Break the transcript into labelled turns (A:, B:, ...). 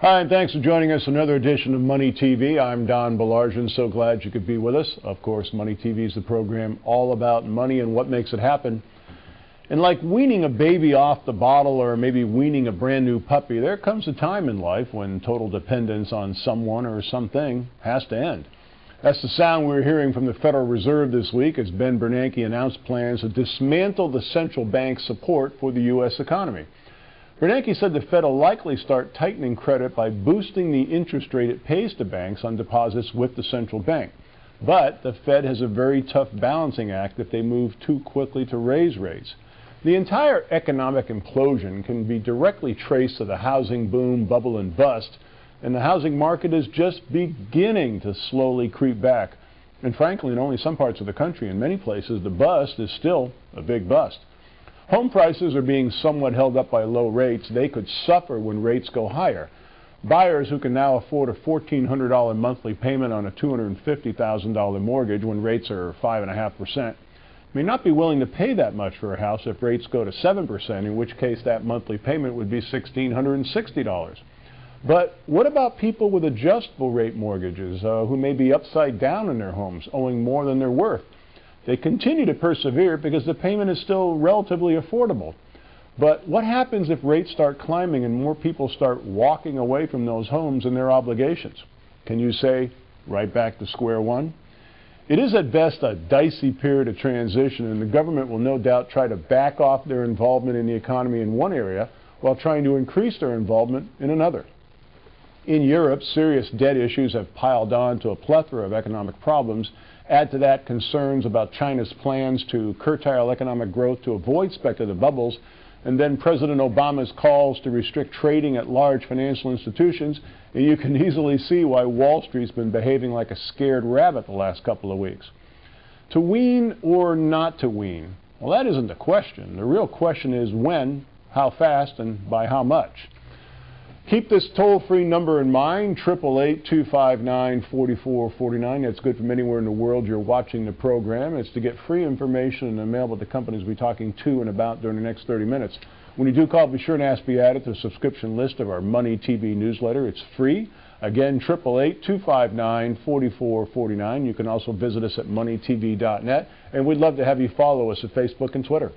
A: Hi, and thanks for joining us on another edition of Money TV. I'm Donald Baillargeon. So glad you could be with us. Of course, Money TV is the program all about money and what makes it happen. And like weaning a baby off the bottle or maybe weaning a brand new puppy, there comes a time in life when total dependence on someone or something has to end. That's the sound we're hearing from the Federal Reserve this week as Ben Bernanke announced plans to dismantle the central bank's support for the U.S. economy. Bernanke said the Fed will likely start tightening credit by boosting the interest rate it pays to banks on deposits with the central bank. But the Fed has a very tough balancing act if they move too quickly to raise rates. The entire economic implosion can be directly traced to the housing boom, bubble, and bust, and the housing market is just beginning to slowly creep back. And frankly, in only some parts of the country, in many places, the bust is still a big bust. Home prices are being somewhat held up by low rates. They could suffer when rates go higher. Buyers who can now afford a $1,400 monthly payment on a $250,000 mortgage when rates are 5.5% may not be willing to pay that much for a house if rates go to 7%, in which case that monthly payment would be $1,660. But what about people with adjustable rate mortgages who may be upside down in their homes, owing more than they're worth? They continue to persevere because the payment is still relatively affordable. But what happens if rates start climbing and more people start walking away from those homes and their obligations? Can you say, right back to square one? It is at best a dicey period of transition, and the government will no doubt try to back off their involvement in the economy in one area while trying to increase their involvement in another. In Europe, serious debt issues have piled on to a plethora of economic problems. Add to that concerns about China's plans to curtail economic growth to avoid speculative bubbles, and then President Obama's calls to restrict trading at large financial institutions, and you can easily see why Wall Street's been behaving like a scared rabbit the last couple of weeks. To wean or not to wean? Well, that isn't the question. The real question is when, how fast, and by how much. Keep this toll-free number in mind, 888-259-4449. That's good from anywhere in the world you're watching the program. It's to get free information and available to companies we'll be talking to and about during the next 30 minutes. When you do call, be sure and ask to be added to the subscription list of our Money TV newsletter. It's free. Again, 888-259-4449. You can also visit us at MoneyTV.net, and we'd love to have you follow us at Facebook and Twitter.